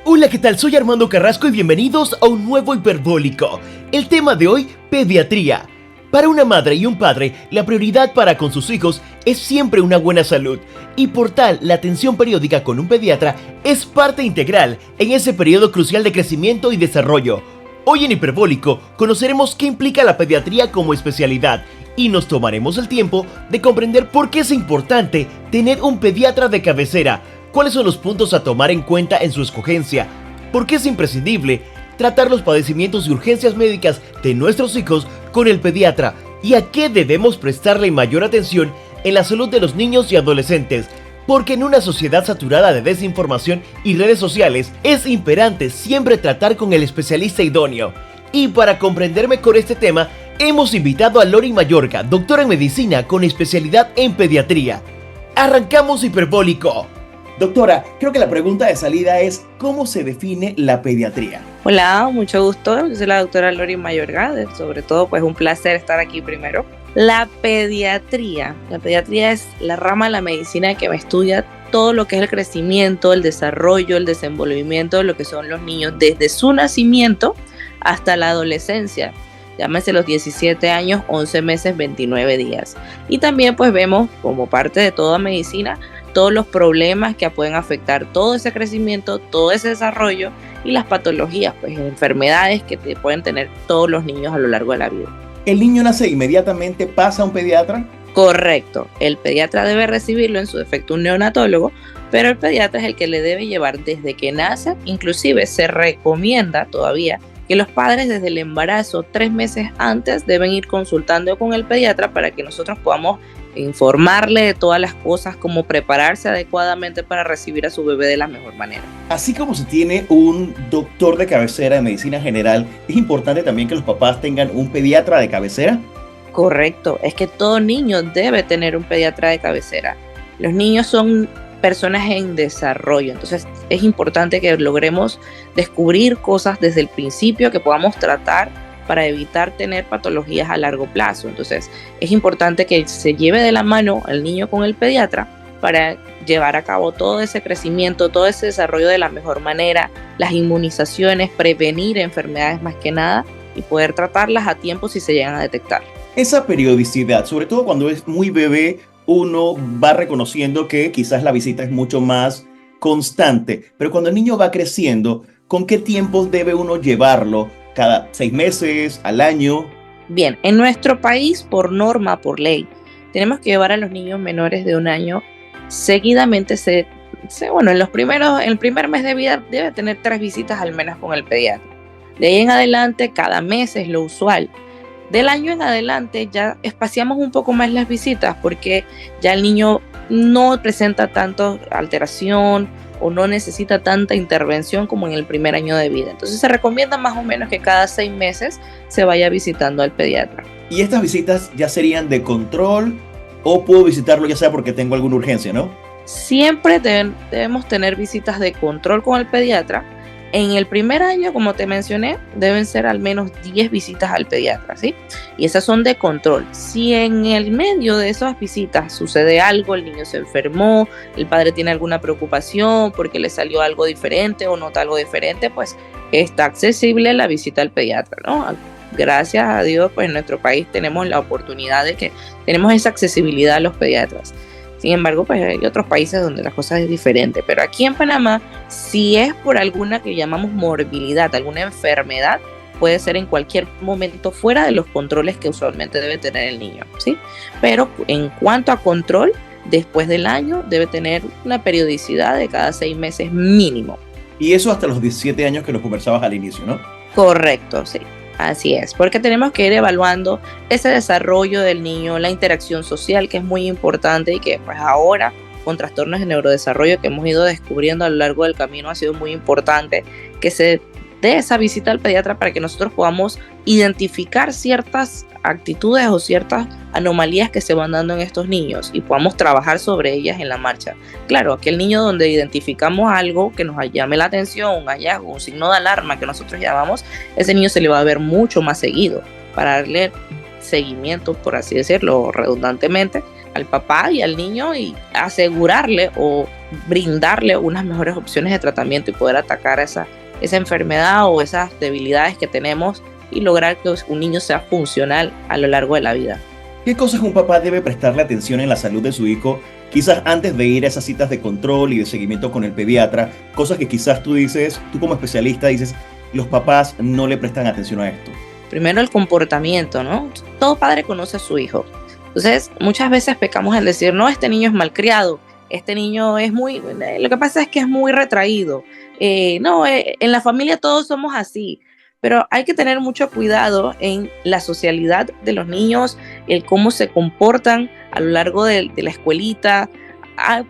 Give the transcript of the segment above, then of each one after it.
Hola, ¿qué tal? Soy Armando Carrasco y bienvenidos a un nuevo Hiperbólico. El tema de hoy, pediatría. Para una madre y un padre, la prioridad para con sus hijos es siempre una buena salud. Y por tal, la atención periódica con un pediatra es parte integral en ese periodo crucial de crecimiento y desarrollo. Hoy en Hiperbólico conoceremos qué implica la pediatría como especialidad y nos tomaremos el tiempo de comprender por qué es importante tener un pediatra de cabecera. ¿Cuáles son los puntos a tomar en cuenta en su escogencia? ¿Por qué es imprescindible tratar los padecimientos y urgencias médicas de nuestros hijos con el pediatra? ¿Y a qué debemos prestarle mayor atención en la salud de los niños y adolescentes? Porque en una sociedad saturada de desinformación y redes sociales es imperante siempre tratar con el especialista idóneo. Y para comprender mejor este tema, hemos invitado a Lori Mayorga, doctora en medicina con especialidad en pediatría. ¡Arrancamos Hiperbólico! Doctora, creo que la pregunta de salida es ¿cómo se define la pediatría? Hola, mucho gusto. Yo soy la doctora Lori Mayorga. Sobre todo, pues un placer estar aquí primero. La pediatría es la rama de la medicina que me estudia todo lo que es el crecimiento, el desarrollo, el desenvolvimiento de lo que son los niños desde su nacimiento hasta la adolescencia. Llámese los 17 años, 11 meses, 29 días. Y también pues vemos como parte de toda medicina todos los problemas que pueden afectar todo ese crecimiento, todo ese desarrollo y las patologías, pues enfermedades que pueden tener todos los niños a lo largo de la vida. ¿El niño nace e inmediatamente pasa a un pediatra? Correcto, el pediatra debe recibirlo, en su defecto un neonatólogo, pero el pediatra es el que le debe llevar desde que nace. Inclusive se recomienda todavía que los padres desde el embarazo 3 meses antes deben ir consultando con el pediatra para que nosotros podamos informarle de todas las cosas, cómo prepararse adecuadamente para recibir a su bebé de la mejor manera. Así como se tiene un doctor de cabecera de medicina general, ¿es importante también que los papás tengan un pediatra de cabecera? Correcto, es que todo niño debe tener un pediatra de cabecera. Los niños son personas en desarrollo, entonces es importante que logremos descubrir cosas desde el principio que podamos tratar para evitar tener patologías a largo plazo. Entonces es importante que se lleve de la mano al niño con el pediatra para llevar a cabo todo ese crecimiento, todo ese desarrollo de la mejor manera, las inmunizaciones, prevenir enfermedades más que nada y poder tratarlas a tiempo si se llegan a detectar. Esa periodicidad, sobre todo cuando es muy bebé, uno va reconociendo que quizás la visita es mucho más constante, pero cuando el niño va creciendo, ¿con qué tiempos debe uno llevarlo? ¿Cada 6 meses, al año? Bien, en nuestro país, por norma, por ley, tenemos que llevar a los niños menores de 1 año seguidamente. En el primer mes de vida debe tener 3 visitas al menos con el pediatra. De ahí en adelante, cada mes es lo usual. Del año en adelante ya espaciamos un poco más las visitas porque ya el niño no presenta tanta alteración o no necesita tanta intervención como en el primer año de vida. Entonces se recomienda más o menos que cada 6 meses se vaya visitando al pediatra. ¿Y estas visitas ya serían de control o puedo visitarlo ya sea porque tengo alguna urgencia, no? Siempre debemos tener visitas de control con el pediatra. En el primer año, como te mencioné, deben ser al menos 10 visitas al pediatra, ¿sí? Y esas son de control. Si en el medio de esas visitas sucede algo, el niño se enfermó, el padre tiene alguna preocupación porque le salió algo diferente o nota algo diferente, pues está accesible la visita al pediatra, ¿no? Gracias a Dios, pues en nuestro país tenemos la oportunidad de que tenemos esa accesibilidad a los pediatras. Sin embargo, pues hay otros países donde las cosas es diferente, pero aquí en Panamá, si es por alguna que llamamos morbilidad, alguna enfermedad, puede ser en cualquier momento fuera de los controles que usualmente debe tener el niño, ¿sí? Pero en cuanto a control, después del año debe tener una periodicidad de cada 6 meses mínimo. Y eso hasta los 17 años que nos conversabas al inicio, ¿no? Correcto, sí. Así es, porque tenemos que ir evaluando ese desarrollo del niño, la interacción social, que es muy importante y que pues ahora con trastornos de neurodesarrollo que hemos ido descubriendo a lo largo del camino ha sido muy importante que se dé esa visita al pediatra para que nosotros podamos identificar ciertas actitudes o ciertas anomalías que se van dando en estos niños y podamos trabajar sobre ellas en la marcha. Claro, aquel niño donde identificamos algo que nos llame la atención, un hallazgo, un signo de alarma que nosotros llamamos, ese niño se le va a ver mucho más seguido para darle seguimiento, por así decirlo, redundantemente, al papá y al niño y asegurarle o brindarle unas mejores opciones de tratamiento y poder atacar esa enfermedad o esas debilidades que tenemos y lograr que un niño sea funcional a lo largo de la vida. ¿Qué cosas un papá debe prestarle atención en la salud de su hijo, quizás antes de ir a esas citas de control y de seguimiento con el pediatra? Cosas que quizás tú como especialista dices, los papás no le prestan atención a esto. Primero el comportamiento, ¿no? Todo padre conoce a su hijo. Entonces, muchas veces pecamos en decir, no, este niño es malcriado, este niño es lo que pasa es que es muy retraído. En la familia todos somos así. Pero hay que tener mucho cuidado en la socialidad de los niños, el cómo se comportan a lo largo de la escuelita.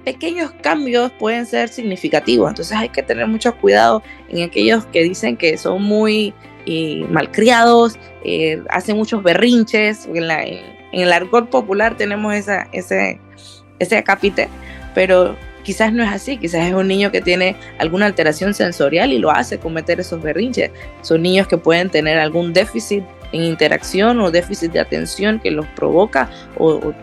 Pequeños cambios pueden ser significaticos, entonces hay que tener mucho cuidado en aquellos que dicen que son muy malcriados, hacen muchos berrinches. En el argot popular tenemos ese acápite, pero quizás no es así, quizás es un niño que tiene alguna alteración sensorial y lo hace cometer esos berrinches. Son niños que pueden tener algún déficit en interacción o déficit de atención que los provoca o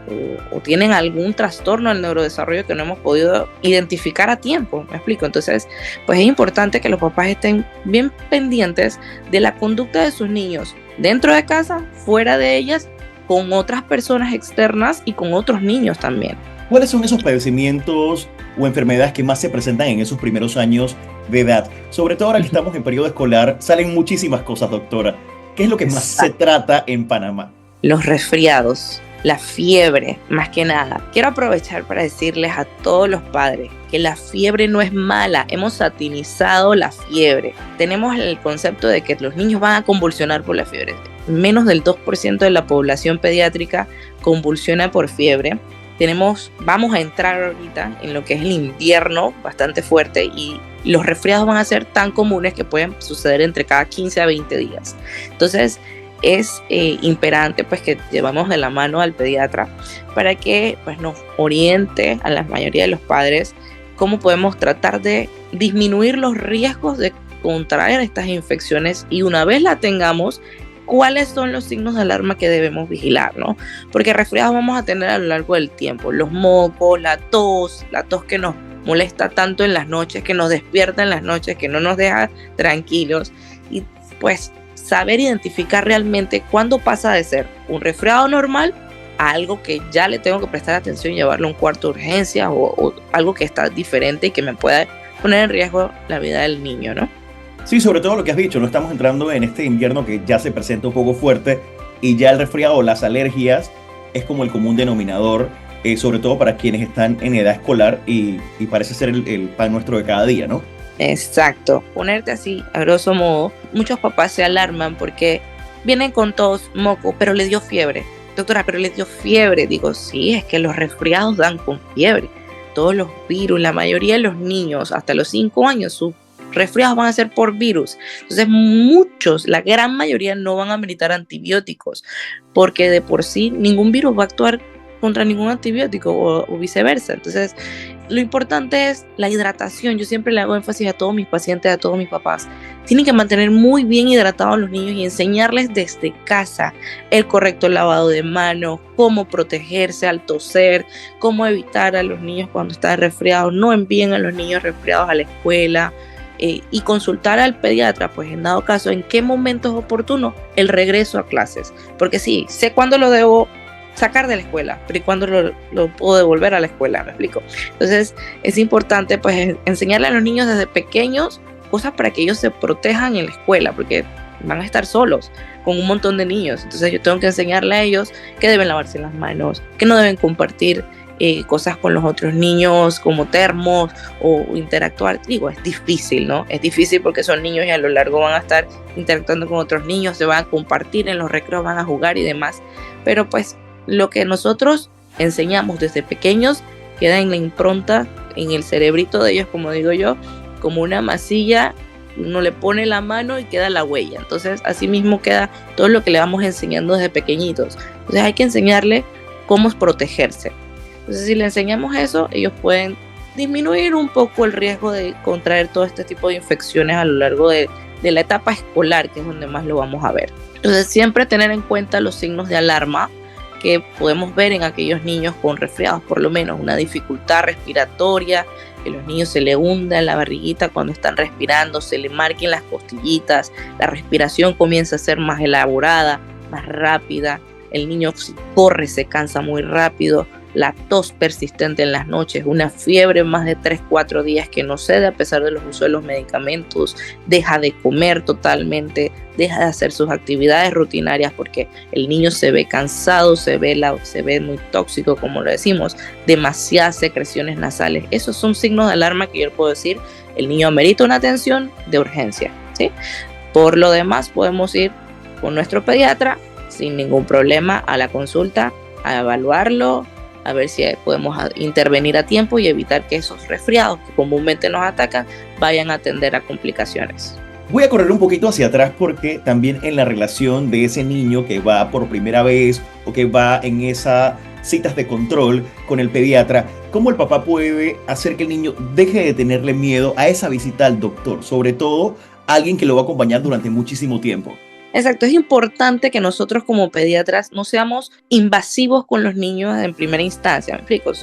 tienen algún trastorno al neurodesarrollo que no hemos podido identificar a tiempo, ¿me explico? Entonces, pues es importante que los papás estén bien pendientes de la conducta de sus niños dentro de casa, fuera de ellas, con otras personas externas y con otros niños también. ¿Cuáles son esos padecimientos o enfermedades que más se presentan en esos primeros años de edad? Sobre todo ahora que estamos en periodo escolar, salen muchísimas cosas, doctora. ¿Qué es lo que más se trata en Panamá? Los resfriados, la fiebre, más que nada. Quiero aprovechar para decirles a todos los padres que la fiebre no es mala. Hemos satinizado la fiebre. Tenemos el concepto de que los niños van a convulsionar por la fiebre. Menos del 2% de la población pediátrica convulsiona por fiebre. Vamos a entrar ahorita en lo que es el invierno bastante fuerte y los resfriados van a ser tan comunes que pueden suceder entre cada 15 a 20 días. Entonces es imperante pues que llevamos de la mano al pediatra para que pues nos oriente a la mayoría de los padres cómo podemos tratar de disminuir los riesgos de contraer estas infecciones y una vez la tengamos, cuáles son los signos de alarma que debemos vigilar, ¿no? Porque resfriados vamos a tener a lo largo del tiempo, los mocos, la tos que nos molesta tanto en las noches, que nos despierta en las noches, que no nos deja tranquilos y pues saber identificar realmente cuándo pasa de ser un resfriado normal a algo que ya le tengo que prestar atención y llevarlo a un cuarto de urgencia o algo que está diferente y que me pueda poner en riesgo la vida del niño, ¿no? Sí, sobre todo lo que has dicho, no estamos entrando en este invierno que ya se presenta un poco fuerte y ya el resfriado o las alergias es como el común denominador, sobre todo para quienes están en edad escolar y parece ser el pan nuestro de cada día, ¿no? Exacto, ponerte así, a grosso modo, muchos papás se alarman porque vienen con tos, moco, pero le dio fiebre. Doctora, pero le dio fiebre. Digo, sí, es que los resfriados dan con fiebre. Todos los virus, la mayoría de los niños, hasta los 5 años, sus resfriados van a ser por virus. Entonces la gran mayoría no van a ameritar antibióticos porque de por sí ningún virus va a actuar contra ningún antibiótico o viceversa. Entonces lo importante es la hidratación. Yo siempre le hago énfasis a todos mis pacientes, a todos mis papás. Tienen que mantener muy bien hidratados a los niños y enseñarles desde casa el correcto lavado de manos, cómo protegerse al toser, cómo evitar a los niños cuando están resfriados. No envíen a los niños resfriados a la escuela. Y consultar al pediatra, pues en dado caso, en qué momento es oportuno el regreso a clases. Porque sí, sé cuándo lo debo sacar de la escuela, pero ¿y cuándo lo puedo devolver a la escuela? ¿Me explico? Entonces es importante pues enseñarle a los niños desde pequeños cosas para que ellos se protejan en la escuela, porque van a estar solos con un montón de niños. Entonces yo tengo que enseñarle a ellos que deben lavarse las manos, que no deben compartir cosas con los otros niños como termos o interactuar. Digo, es difícil, ¿no? Es difícil porque son niños y a lo largo van a estar interactuando con otros niños, se van a compartir en los recreos, van a jugar y demás. Pero pues lo que nosotros enseñamos desde pequeños queda en la impronta, en el cerebrito de ellos, como digo yo, como una masilla. Uno le pone la mano y queda la huella. Entonces así mismo queda todo lo que le vamos enseñando desde pequeñitos. Entonces hay que enseñarle cómo protegerse. Entonces si le enseñamos eso, ellos pueden disminuir un poco el riesgo de contraer todo este tipo de infecciones a lo largo de la etapa escolar, que es donde más lo vamos a ver. Entonces siempre tener en cuenta los signos de alarma que podemos ver en aquellos niños con resfriados, por lo menos una dificultad respiratoria, que los niños se le hunda en la barriguita cuando están respirando, se le marquen las costillitas, la respiración comienza a ser más elaborada, más rápida, el niño si corre se cansa muy rápido, la tos persistente en las noches, una fiebre más de 3-4 días que no cede a pesar de los usos de los medicamentos, deja de comer totalmente, deja de hacer sus actividades rutinarias porque el niño se ve cansado, se ve muy tóxico, como lo decimos, demasiadas secreciones nasales. Esos son signos de alarma que yo puedo decir, el niño amerita una atención de urgencia, ¿sí? Por lo demás, podemos ir con nuestro pediatra sin ningún problema a la consulta, a evaluarlo, a ver si podemos intervenir a tiempo y evitar que esos resfriados que comúnmente nos atacan vayan a tender a complicaciones. Voy a correr un poquito hacia atrás porque también en la relación de ese niño que va por primera vez o que va en esas citas de control con el pediatra, ¿cómo el papá puede hacer que el niño deje de tenerle miedo a esa visita al doctor? Sobre todo alguien que lo va a acompañar durante muchísimo tiempo. Exacto, es importante que nosotros como pediatras no seamos invasivos con los niños en primera instancia, ¿me explico?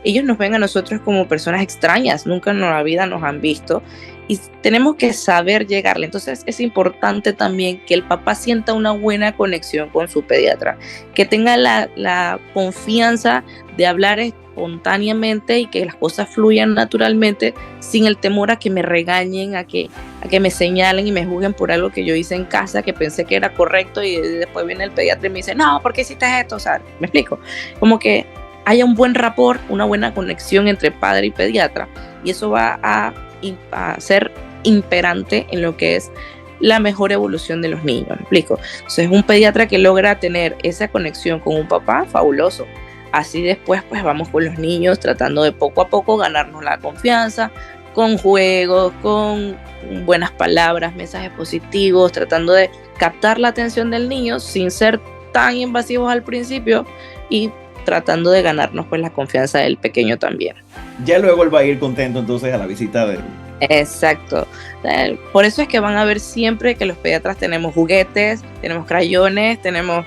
Ellos nos ven a nosotros como personas extrañas, nunca en la vida nos han visto y tenemos que saber llegarle. Entonces es importante también que el papá sienta una buena conexión con su pediatra, que tenga la confianza de hablar espontáneamente y que las cosas fluyan naturalmente sin el temor a que me regañen, a que me señalen y me juzguen por algo que yo hice en casa que pensé que era correcto y después viene el pediatra y me dice, no, ¿por qué hiciste esto? O sea, ¿me explico? Como que haya un buen rapport, una buena conexión entre padre y pediatra y eso va a ser imperante en lo que es la mejor evolución de los niños, ¿me explico? Entonces un pediatra que logra tener esa conexión con un papá, fabuloso. Así después pues vamos con los niños tratando de poco a poco ganarnos la confianza, con juegos, con buenas palabras, mensajes positivos, tratando de captar la atención del niño sin ser tan invasivos al principio y tratando de ganarnos pues la confianza del pequeño también. Ya luego él va a ir contento entonces a la visita de él. Exacto. Por eso es que van a ver siempre que los pediatras tenemos juguetes, tenemos crayones, tenemos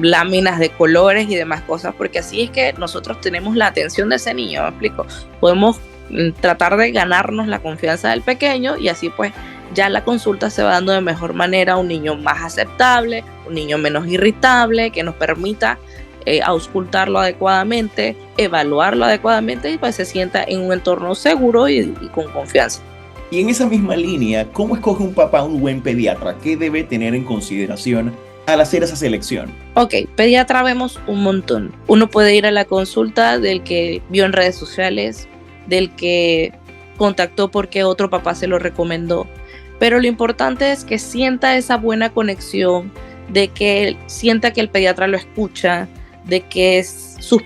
láminas de colores y demás cosas, porque así es que nosotros tenemos la atención de ese niño, ¿me explico? Podemos tratar de ganarnos la confianza del pequeño y así pues ya la consulta se va dando de mejor manera a un niño más aceptable, un niño menos irritable, que nos permita auscultarlo adecuadamente, evaluarlo adecuadamente y pues se sienta en un entorno seguro y con confianza. Y en esa misma línea, ¿cómo escoge un papá un buen pediatra? ¿Qué debe tener en consideración al hacer esa selección? Ok, pediatra vemos un montón. Uno puede ir a la consulta del que vio en redes sociales, del que contactó porque otro papá se lo recomendó. Pero lo importante es que sienta esa buena conexión, de que sienta que el pediatra lo escucha, de que sus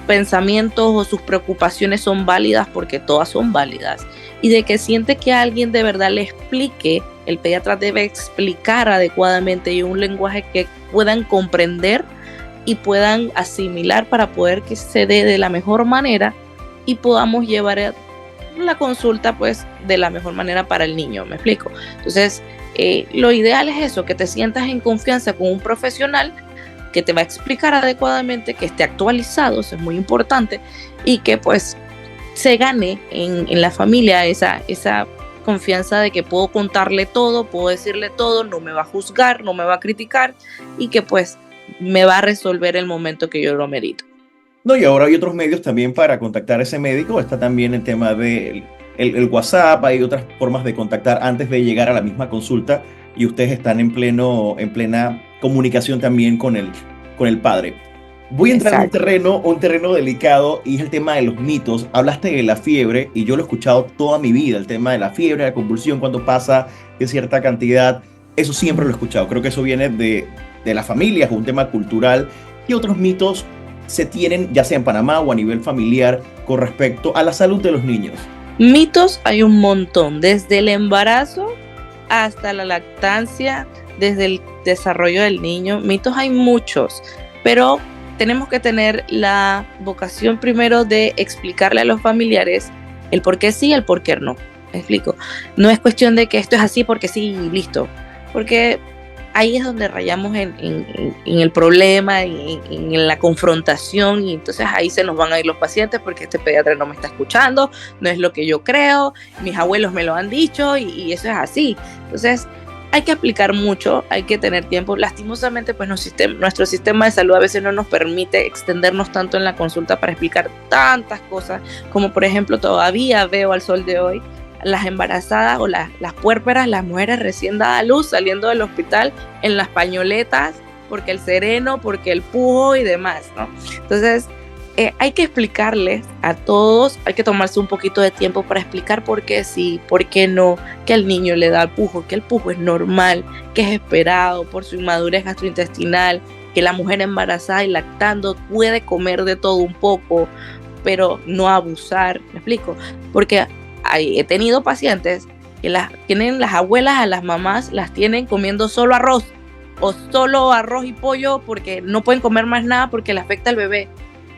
pensamientos o sus preocupaciones son válidas porque todas son válidas y de que siente que alguien de verdad le explique. El pediatra debe explicar adecuadamente y un lenguaje que puedan comprender y puedan asimilar para poder que se dé de la mejor manera y podamos llevar la consulta pues de la mejor manera para el niño, ¿me explico? Entonces lo ideal es eso, que te sientas en confianza con un profesional que te va a explicar adecuadamente, que esté actualizado, eso es muy importante, y que pues se gane en la familia esa confianza de que puedo contarle todo, puedo decirle todo, no me va a juzgar, no me va a criticar y que pues me va a resolver el momento que yo lo merito. No, y ahora hay otros medios también para contactar a ese médico, está también el tema del el WhatsApp, hay otras formas de contactar antes de llegar a la misma consulta y ustedes están en plena comunicación también con el padre. Voy a entrar en un terreno delicado y es el tema de los mitos. Hablaste de la fiebre y yo lo he escuchado toda mi vida, el tema de la fiebre, la convulsión cuando pasa de cierta cantidad, eso siempre lo he escuchado. Creo que eso viene de las familias, un tema cultural. ¿Qué otros mitos se tienen, ya sea en Panamá o a nivel familiar, con respecto a la salud de los niños? Mitos hay un montón, desde el embarazo hasta la lactancia, desde el desarrollo del niño. Mitos hay muchos, pero tenemos que tener la vocación primero de explicarle a los familiares el por qué sí y el por qué no. ¿Me explico? No es cuestión de que esto es así porque sí y listo. Porque ahí es donde rayamos en el problema, en la confrontación, y entonces ahí se nos van a ir los pacientes porque este pediatra no me está escuchando, no es lo que yo creo, mis abuelos me lo han dicho y eso es así. Entonces hay que aplicar mucho, hay que tener tiempo. Lastimosamente, pues nuestro sistema de salud a veces no nos permite extendernos tanto en la consulta para explicar tantas cosas, como por ejemplo todavía veo al sol de hoy las embarazadas o las puérperas, las mujeres recién dadas a luz saliendo del hospital en las pañoletas, porque el sereno, porque el pujo y demás, ¿no? Entonces, hay que explicarles a todos, hay que tomarse un poquito de tiempo para explicar por qué sí, por qué no, que al niño le da el pujo, que el pujo es normal, que es esperado por su inmadurez gastrointestinal, que la mujer embarazada y lactando puede comer de todo un poco, pero no abusar, ¿me explico? Porque he tenido pacientes que tienen las abuelas, a las mamás las tienen comiendo solo arroz o solo arroz y pollo porque no pueden comer más nada porque le afecta al bebé.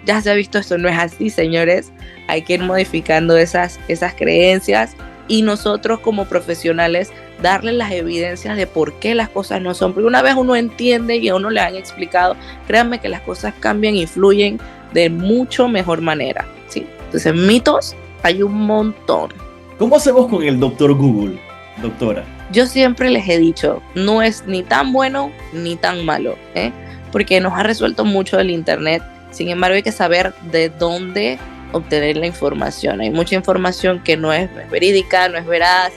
Ya se ha visto, esto no es así, señores. Hay que ir modificando esas creencias y nosotros como profesionales darles las evidencias de por qué las cosas no son. Porque una vez uno entiende y a uno le han explicado, créanme que las cosas cambian y fluyen de mucho mejor manera, ¿sí? Entonces, mitos hay un montón. ¿Cómo hacemos con el doctor Google, doctora? Yo siempre les he dicho, no es ni tan bueno ni tan malo, porque nos ha resuelto mucho el internet. Sin embargo, hay que saber de dónde obtener la información. Hay mucha información que no es verídica, no es veraz,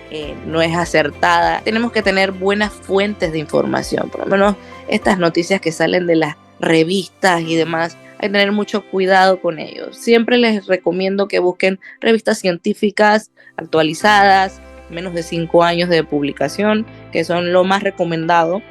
no es acertada. Tenemos que tener buenas fuentes de información. Por lo menos estas noticias que salen de las revistas y demás, hay que tener mucho cuidado con ellos. Siempre les recomiendo que busquen revistas científicas actualizadas, menos de 5 años de publicación, que son lo más recomendado.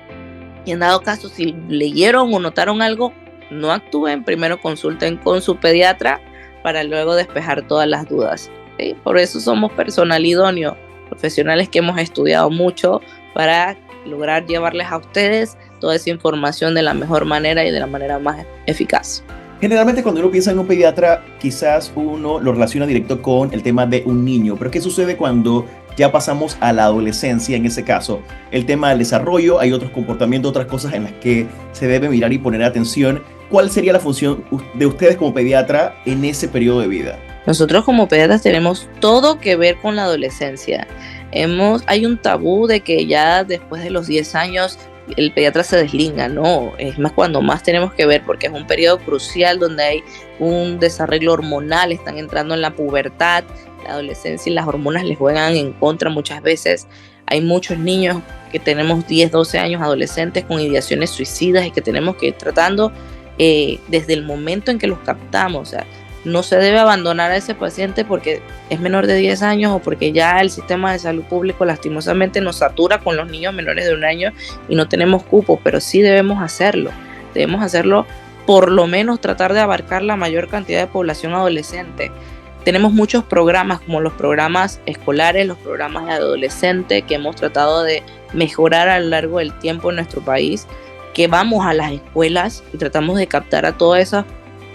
Y en dado caso, si leyeron o notaron algo, no actúen, primero consulten con su pediatra para luego despejar todas las dudas, ¿sí? Por eso somos personal idóneo, profesionales que hemos estudiado mucho para lograr llevarles a ustedes toda esa información de la mejor manera y de la manera más eficaz. Generalmente cuando uno piensa en un pediatra, quizás uno lo relaciona directo con el tema de un niño, pero ¿qué sucede cuando ya pasamos a la adolescencia? En ese caso, el tema del desarrollo, hay otros comportamientos, otras cosas en las que se debe mirar y poner atención. ¿Cuál sería la función de ustedes como pediatra en ese periodo de vida? Nosotros como pediatras tenemos todo que ver con la adolescencia. Hay un tabú de que ya después de los 10 años el pediatra se deslinda, no, es más cuando más tenemos que ver, porque es un periodo crucial donde hay un desarrollo hormonal, están entrando en la pubertad, la adolescencia y las hormonas les juegan en contra muchas veces. Hay muchos niños que tenemos 10, 12 años, adolescentes con ideaciones suicidas y que tenemos que ir tratando desde el momento en que los captamos. O sea, no se debe abandonar a ese paciente porque es menor de 10 años o porque ya el sistema de salud público lastimosamente nos satura con los niños menores de 1 año y no tenemos cupos, pero sí debemos hacerlo. Debemos hacerlo, por lo menos tratar de abarcar la mayor cantidad de población adolescente. Tenemos muchos programas como los programas escolares, los programas de adolescente que hemos tratado de mejorar a lo largo del tiempo en nuestro país, que vamos a las escuelas y tratamos de captar a todas esas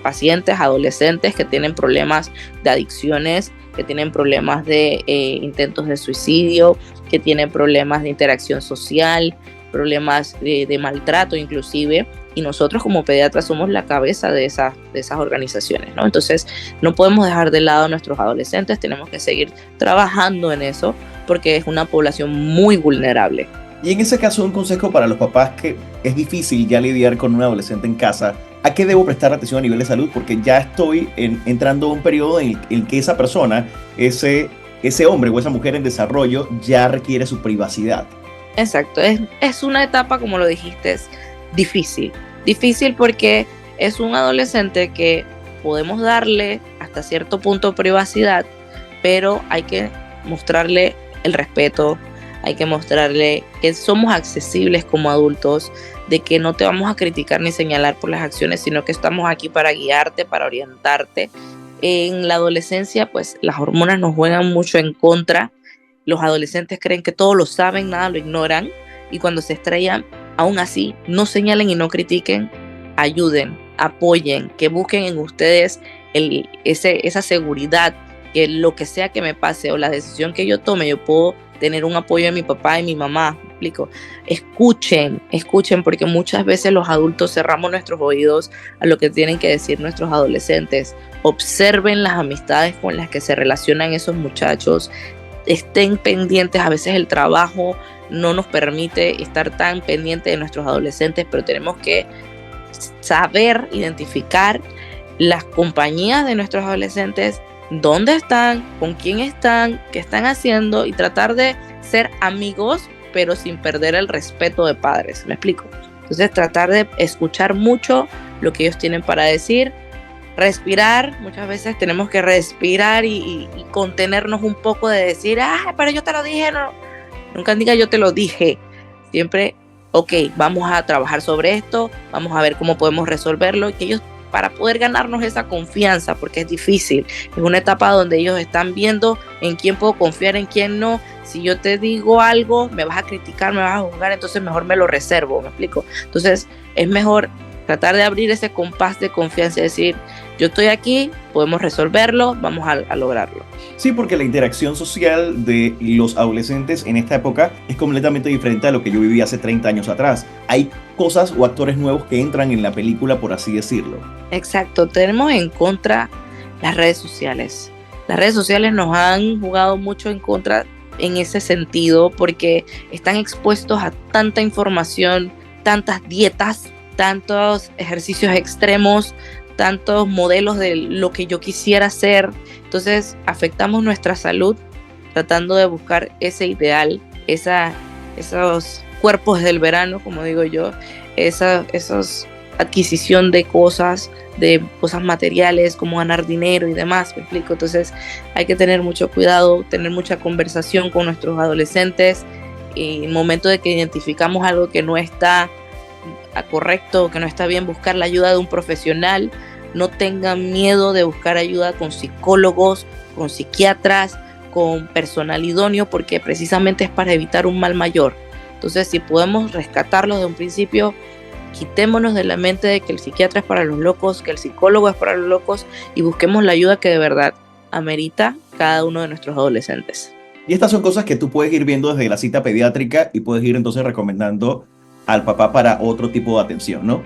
pacientes adolescentes que tienen problemas de adicciones, que tienen problemas de intentos de suicidio, que tienen problemas de interacción social, problemas de maltrato inclusive, y nosotros como pediatras somos la cabeza de esas organizaciones, ¿no? Entonces no podemos dejar de lado a nuestros adolescentes, tenemos que seguir trabajando en eso porque es una población muy vulnerable. Y en ese caso, un consejo para los papás que es difícil ya lidiar con un adolescente en casa, ¿a qué debo prestar atención a nivel de salud? Porque ya estoy entrando a un periodo en el que esa persona, ese hombre o esa mujer en desarrollo ya requiere su privacidad. Exacto, es una etapa, como lo dijiste, es difícil porque es un adolescente que podemos darle hasta cierto punto privacidad, pero hay que mostrarle el respeto, hay que mostrarle que somos accesibles como adultos, de que no te vamos a criticar ni señalar por las acciones, sino que estamos aquí para guiarte, para orientarte. En la adolescencia, pues las hormonas nos juegan mucho en contra. Los adolescentes creen que todo lo saben, nada lo ignoran, y cuando se estrellan, aún así, no señalen y no critiquen, ayuden, apoyen, que busquen en ustedes esa seguridad, que lo que sea que me pase o la decisión que yo tome, yo puedo tener un apoyo de mi papá y mi mamá, explico? Escuchen, porque muchas veces los adultos cerramos nuestros oídos a lo que tienen que decir nuestros adolescentes. Observen las amistades con las que se relacionan esos muchachos, estén pendientes. A veces el trabajo no nos permite estar tan pendientes de nuestros adolescentes, pero tenemos que saber identificar las compañías de nuestros adolescentes, dónde están, con quién están, qué están haciendo, y tratar de ser amigos, pero sin perder el respeto de padres. ¿Me explico? Entonces, tratar de escuchar mucho lo que ellos tienen para decir, respirar. Muchas veces tenemos que respirar y contenernos un poco de decir, pero yo te lo dije. No, nunca diga yo te lo dije. Siempre, ok, vamos a trabajar sobre esto, vamos a ver cómo podemos resolverlo, y que ellos, para poder ganarnos esa confianza, porque es difícil, es una etapa donde ellos están viendo en quién puedo confiar, en quién no. Si yo te digo algo, me vas a criticar, me vas a juzgar, entonces mejor me lo reservo, ¿me explico? Entonces es mejor tratar de abrir ese compás de confianza y decir, yo estoy aquí, podemos resolverlo, vamos a lograrlo. Sí, porque la interacción social de los adolescentes en esta época es completamente diferente a lo que yo viví hace 30 años atrás. Hay cosas o actores nuevos que entran en la película, por así decirlo. Exacto, tenemos en contra las redes sociales. Las redes sociales nos han jugado mucho en contra en ese sentido, porque están expuestos a tanta información, tantas dietas, tantos ejercicios extremos, tantos modelos de lo que yo quisiera hacer. Entonces afectamos nuestra salud tratando de buscar ese ideal, esos cuerpos del verano, como digo yo, esos adquisición de cosas materiales, como ganar dinero y demás, ¿me explico? Entonces hay que tener mucho cuidado, tener mucha conversación con nuestros adolescentes, y en el momento de que identificamos algo que no está correcto, que no está bien, buscar la ayuda de un profesional. No tengan miedo de buscar ayuda con psicólogos, con psiquiatras, con personal idóneo, porque precisamente es para evitar un mal mayor. Entonces, si podemos rescatarlo de un principio, quitémonos de la mente de que el psiquiatra es para los locos, que el psicólogo es para los locos, y busquemos la ayuda que de verdad amerita cada uno de nuestros adolescentes. Y estas son cosas que tú puedes ir viendo desde la cita pediátrica y puedes ir entonces recomendando al papá para otro tipo de atención, ¿no?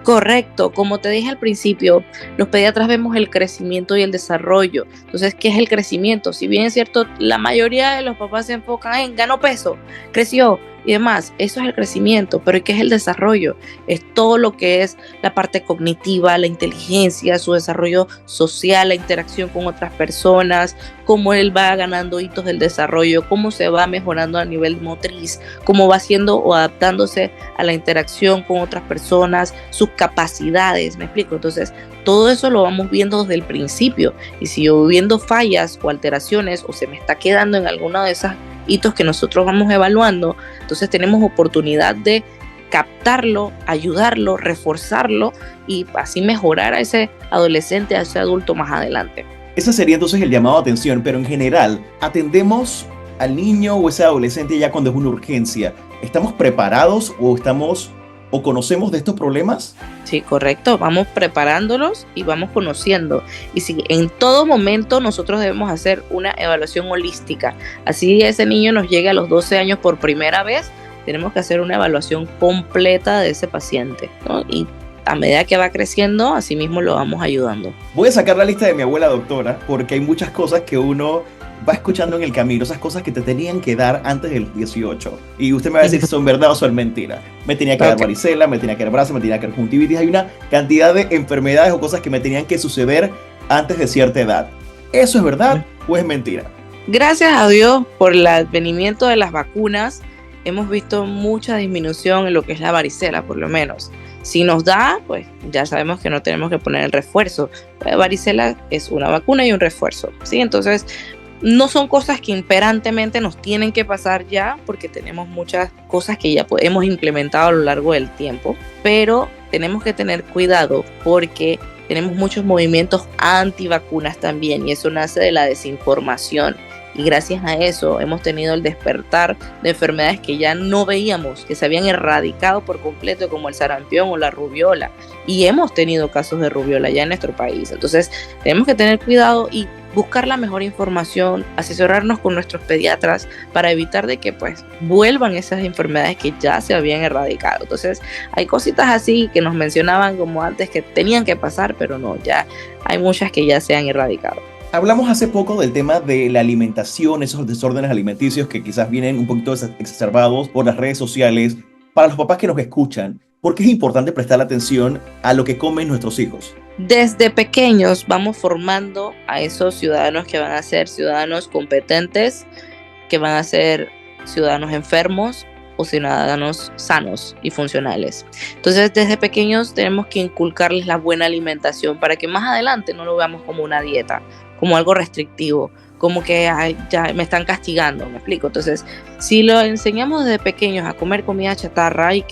Correcto, como te dije al principio, los pediatras vemos el crecimiento y el desarrollo. Entonces, ¿qué es el crecimiento? Si bien es cierto, la mayoría de los papás se enfocan en ganó peso, creció y demás, eso es el crecimiento, pero ¿qué es el desarrollo? Es todo lo que es la parte cognitiva, la inteligencia, su desarrollo social, la interacción con otras personas, cómo él va ganando hitos del desarrollo, cómo se va mejorando a nivel motriz, cómo va haciendo o adaptándose a la interacción con otras personas, sus capacidades, ¿me explico? Entonces, todo eso lo vamos viendo desde el principio, y si yo voy viendo fallas o alteraciones, o se me está quedando en alguna de esas hitos que nosotros vamos evaluando, entonces tenemos oportunidad de captarlo, ayudarlo, reforzarlo, y así mejorar a ese adolescente, a ese adulto más adelante. Ese sería entonces el llamado a atención, pero en general, ¿atendemos al niño o ese adolescente ya cuando es una urgencia? ¿Estamos preparados o conocemos de estos problemas? Sí, correcto, vamos preparándolos y vamos conociendo. Y si en todo momento nosotros debemos hacer una evaluación holística, así ese niño nos llegue a los 12 años por primera vez, tenemos que hacer una evaluación completa de ese paciente, ¿no? Y a medida que va creciendo, así mismo lo vamos ayudando. Voy a sacar la lista de mi abuela doctora, porque hay muchas cosas que uno va escuchando en el camino, esas cosas que te tenían que dar antes del 18. Y usted me va a decir si son verdad o son mentiras. Me tenía que dar varicela, me tenía que dar brazo, me tenía que dar conjuntivitis. Hay una cantidad de enfermedades o cosas que me tenían que suceder antes de cierta edad. ¿Eso es verdad o es mentira? Gracias a Dios por el advenimiento de las vacunas, hemos visto mucha disminución en lo que es la varicela, por lo menos. Si nos da, pues ya sabemos que no tenemos que poner el refuerzo. La varicela es una vacuna y un refuerzo, ¿sí? Entonces, no son cosas que imperantemente nos tienen que pasar ya, porque tenemos muchas cosas que ya hemos implementado a lo largo del tiempo, pero tenemos que tener cuidado porque tenemos muchos movimientos antivacunas también, y eso nace de la desinformación. Y gracias a eso hemos tenido el despertar de enfermedades que ya no veíamos, que se habían erradicado por completo, como el sarampión o la rubiola. Y hemos tenido casos de rubiola ya en nuestro país. Entonces tenemos que tener cuidado y buscar la mejor información, asesorarnos con nuestros pediatras para evitar de que pues vuelvan esas enfermedades que ya se habían erradicado. Entonces hay cositas así que nos mencionaban como antes que tenían que pasar, pero no, ya hay muchas que ya se han erradicado. Hablamos hace poco del tema de la alimentación, esos desórdenes alimenticios que quizás vienen un poquito exacerbados por las redes sociales. Para los papás que nos escuchan, ¿por qué es importante prestar atención a lo que comen nuestros hijos? Desde pequeños vamos formando a esos ciudadanos que van a ser ciudadanos competentes, que van a ser ciudadanos enfermos o ciudadanos sanos y funcionales. Entonces, desde pequeños tenemos que inculcarles la buena alimentación para que más adelante no lo veamos como una dieta, como algo restrictivo, como que ay, ya me están castigando, ¿me explico? Entonces, si lo enseñamos desde pequeños a comer comida chatarra y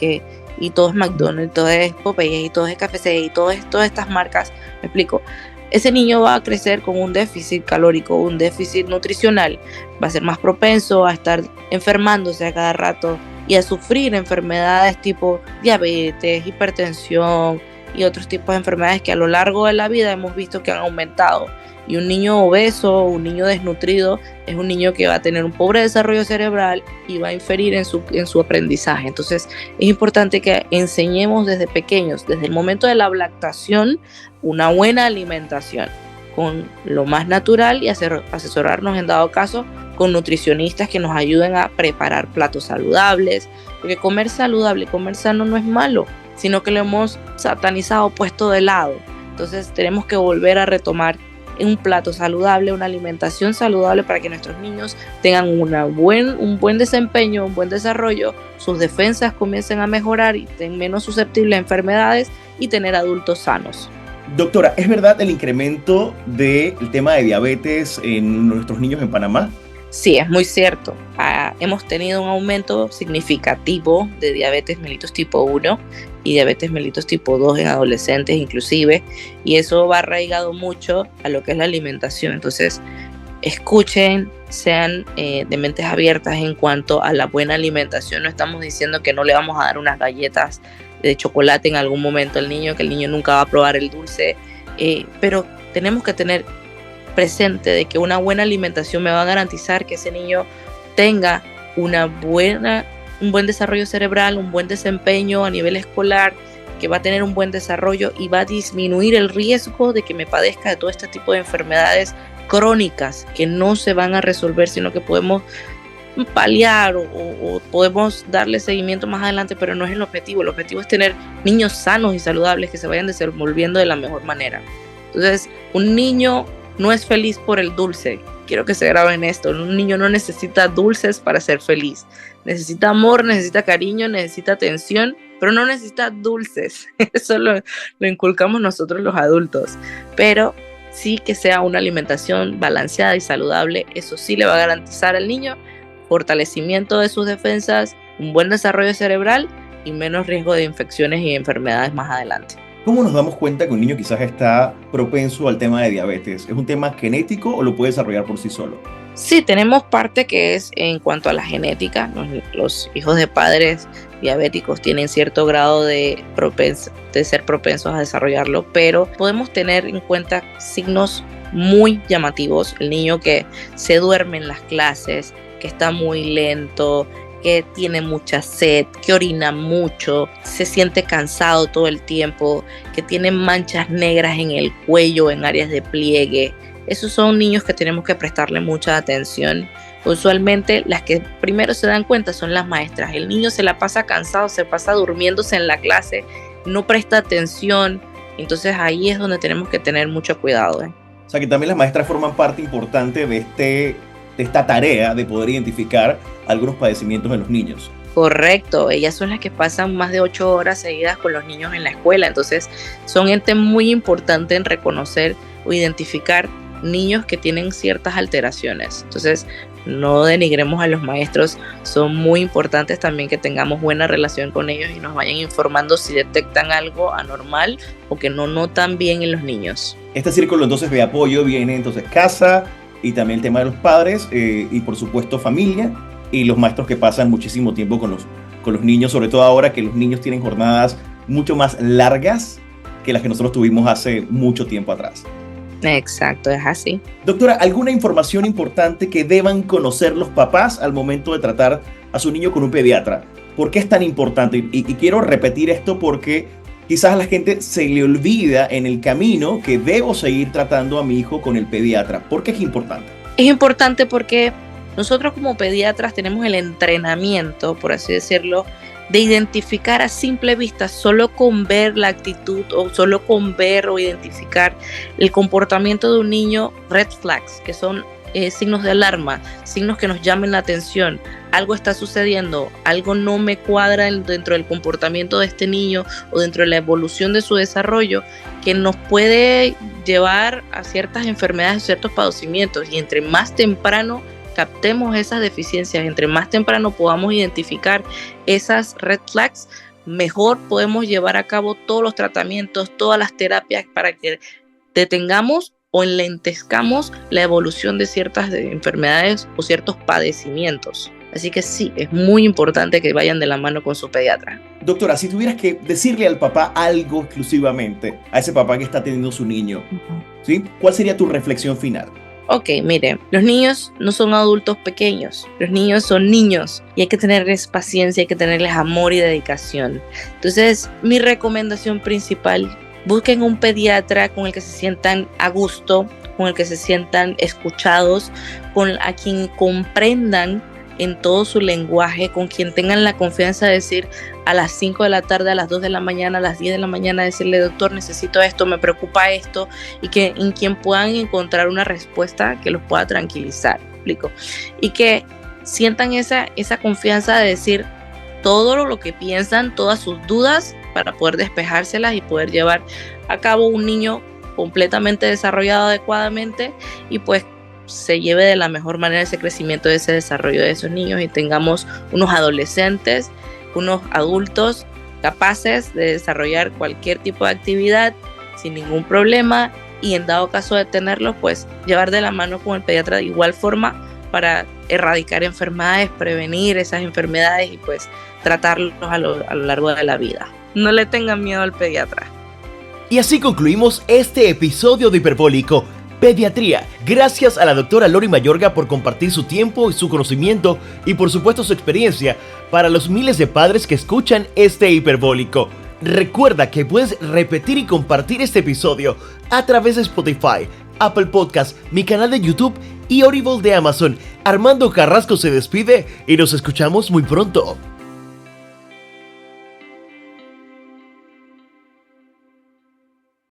todo es McDonald's, todo es Popeyes, y todo es KFC, y todas estas marcas, me explico, ese niño va a crecer con un déficit calórico, un déficit nutricional, va a ser más propenso a estar enfermándose a cada rato y a sufrir enfermedades tipo diabetes, hipertensión y otros tipos de enfermedades que a lo largo de la vida hemos visto que han aumentado. Y un niño obeso, un niño desnutrido, es un niño que va a tener un pobre desarrollo cerebral y va a inferir en su aprendizaje. Entonces es importante que enseñemos desde pequeños, desde el momento de la lactación, una buena alimentación con lo más natural y asesorarnos en dado caso con nutricionistas que nos ayuden a preparar platos saludables, porque comer saludable, comer sano no es malo, sino que lo hemos satanizado, puesto de lado. Entonces tenemos que volver a retomar un plato saludable, una alimentación saludable para que nuestros niños tengan un buen desempeño, un buen desarrollo, sus defensas comiencen a mejorar y estén menos susceptibles a enfermedades y tener adultos sanos. Doctora, ¿es verdad el incremento del tema de diabetes en nuestros niños en Panamá? Sí, es muy cierto. Hemos tenido un aumento significativo de diabetes mellitus tipo 1 y diabetes mellitus tipo 2 en adolescentes inclusive, y eso va arraigado mucho a lo que es la alimentación. Entonces, escuchen, sean de mentes abiertas en cuanto a la buena alimentación. No estamos diciendo que no le vamos a dar unas galletas de chocolate en algún momento al niño, que el niño nunca va a probar el dulce, pero tenemos que tener presente de que una buena alimentación me va a garantizar que ese niño tenga un buen desarrollo cerebral, un buen desempeño a nivel escolar, que va a tener un buen desarrollo y va a disminuir el riesgo de que me padezca de todo este tipo de enfermedades crónicas que no se van a resolver, sino que podemos paliar o podemos darle seguimiento más adelante, pero no es el objetivo. El objetivo es tener niños sanos y saludables que se vayan desenvolviendo de la mejor manera. Entonces, un niño no es feliz por el dulce. Quiero que se graben esto. Un niño no necesita dulces para ser feliz. Necesita amor, necesita cariño, necesita atención, pero no necesita dulces. Eso lo inculcamos nosotros los adultos. Pero sí que sea una alimentación balanceada y saludable. Eso sí le va a garantizar al niño fortalecimiento de sus defensas, un buen desarrollo cerebral y menos riesgo de infecciones y enfermedades más adelante. ¿Cómo nos damos cuenta que un niño quizás está propenso al tema de diabetes? ¿Es un tema genético o lo puede desarrollar por sí solo? Sí, tenemos parte que es en cuanto a la genética. Los hijos de padres diabéticos tienen cierto grado de ser propensos a desarrollarlo, pero podemos tener en cuenta signos muy llamativos. El niño que se duerme en las clases, que está muy lento, que tiene mucha sed, que orina mucho, se siente cansado todo el tiempo, que tiene manchas negras en el cuello, en áreas de pliegue. Esos son niños que tenemos que prestarle mucha atención. Usualmente las que primero se dan cuenta son las maestras. El niño se la pasa cansado, se pasa durmiéndose en la clase, no presta atención. Entonces ahí es donde tenemos que tener mucho cuidado. O sea que también las maestras forman parte importante de esta tarea de poder identificar algunos padecimientos en los niños. Correcto, ellas son las que pasan más de 8 horas seguidas con los niños en la escuela, entonces son ente muy importante en reconocer o identificar niños que tienen ciertas alteraciones. Entonces no denigremos a los maestros, son muy importantes también que tengamos buena relación con ellos y nos vayan informando si detectan algo anormal o que no notan bien en los niños. Este círculo entonces de apoyo viene entonces casa, y también el tema de los padres y por supuesto familia y los maestros que pasan muchísimo tiempo con los niños, sobre todo ahora que los niños tienen jornadas mucho más largas que las que nosotros tuvimos hace mucho tiempo atrás. Exacto, es así. Doctora, ¿alguna información importante que deban conocer los papás al momento de tratar a su niño con un pediatra? ¿Por qué es tan importante? Y quiero repetir esto porque quizás a la gente se le olvida en el camino que debo seguir tratando a mi hijo con el pediatra. ¿Por qué es importante? Es importante porque nosotros como pediatras tenemos el entrenamiento, por así decirlo, de identificar a simple vista, solo con ver la actitud o solo con ver o identificar el comportamiento de un niño, red flags, que son signos de alarma, signos que nos llamen la atención. Algo está sucediendo, algo no me cuadra dentro del comportamiento de este niño o dentro de la evolución de su desarrollo, que nos puede llevar a ciertas enfermedades, ciertos padecimientos, y entre más temprano captemos esas deficiencias, entre más temprano podamos identificar esas red flags, mejor podemos llevar a cabo todos los tratamientos, todas las terapias para que detengamos o enlentezcamos la evolución de ciertas enfermedades o ciertos padecimientos. Así que sí, es muy importante que vayan de la mano con su pediatra. Doctora, si tuvieras que decirle al papá algo exclusivamente, a ese papá que está teniendo su niño, ¿sí? ¿Cuál sería tu reflexión final? Ok, mire, los niños no son adultos pequeños, los niños son niños y hay que tenerles paciencia, hay que tenerles amor y dedicación. Entonces, mi recomendación principal, busquen un pediatra con el que se sientan a gusto, con el que se sientan escuchados, a quien comprendan en todo su lenguaje, con quien tengan la confianza de decir a las 5 de la tarde, a las 2 de la mañana, a las 10 de la mañana, decirle: doctor, necesito esto, me preocupa esto, y que en quien puedan encontrar una respuesta que los pueda tranquilizar, ¿explico? Y que sientan esa confianza de decir todo lo que piensan, todas sus dudas, para poder despejárselas y poder llevar a cabo un niño completamente desarrollado adecuadamente, y pues se lleve de la mejor manera ese crecimiento, ese desarrollo de esos niños, y tengamos unos adolescentes, unos adultos capaces de desarrollar cualquier tipo de actividad sin ningún problema, y en dado caso de tenerlos, pues llevar de la mano con el pediatra de igual forma para erradicar enfermedades, prevenir esas enfermedades y pues tratarlos a lo largo de la vida. No le tengan miedo al pediatra. Y así concluimos este episodio de Hiperbólico Pediatría. Gracias a la doctora Lori Mayorga por compartir su tiempo y su conocimiento y por supuesto su experiencia para los miles de padres que escuchan este Hiperbólico. Recuerda que puedes repetir y compartir este episodio a través de Spotify, Apple Podcast, mi canal de YouTube y Audible de Amazon. Armando Carrasco se despide y nos escuchamos muy pronto.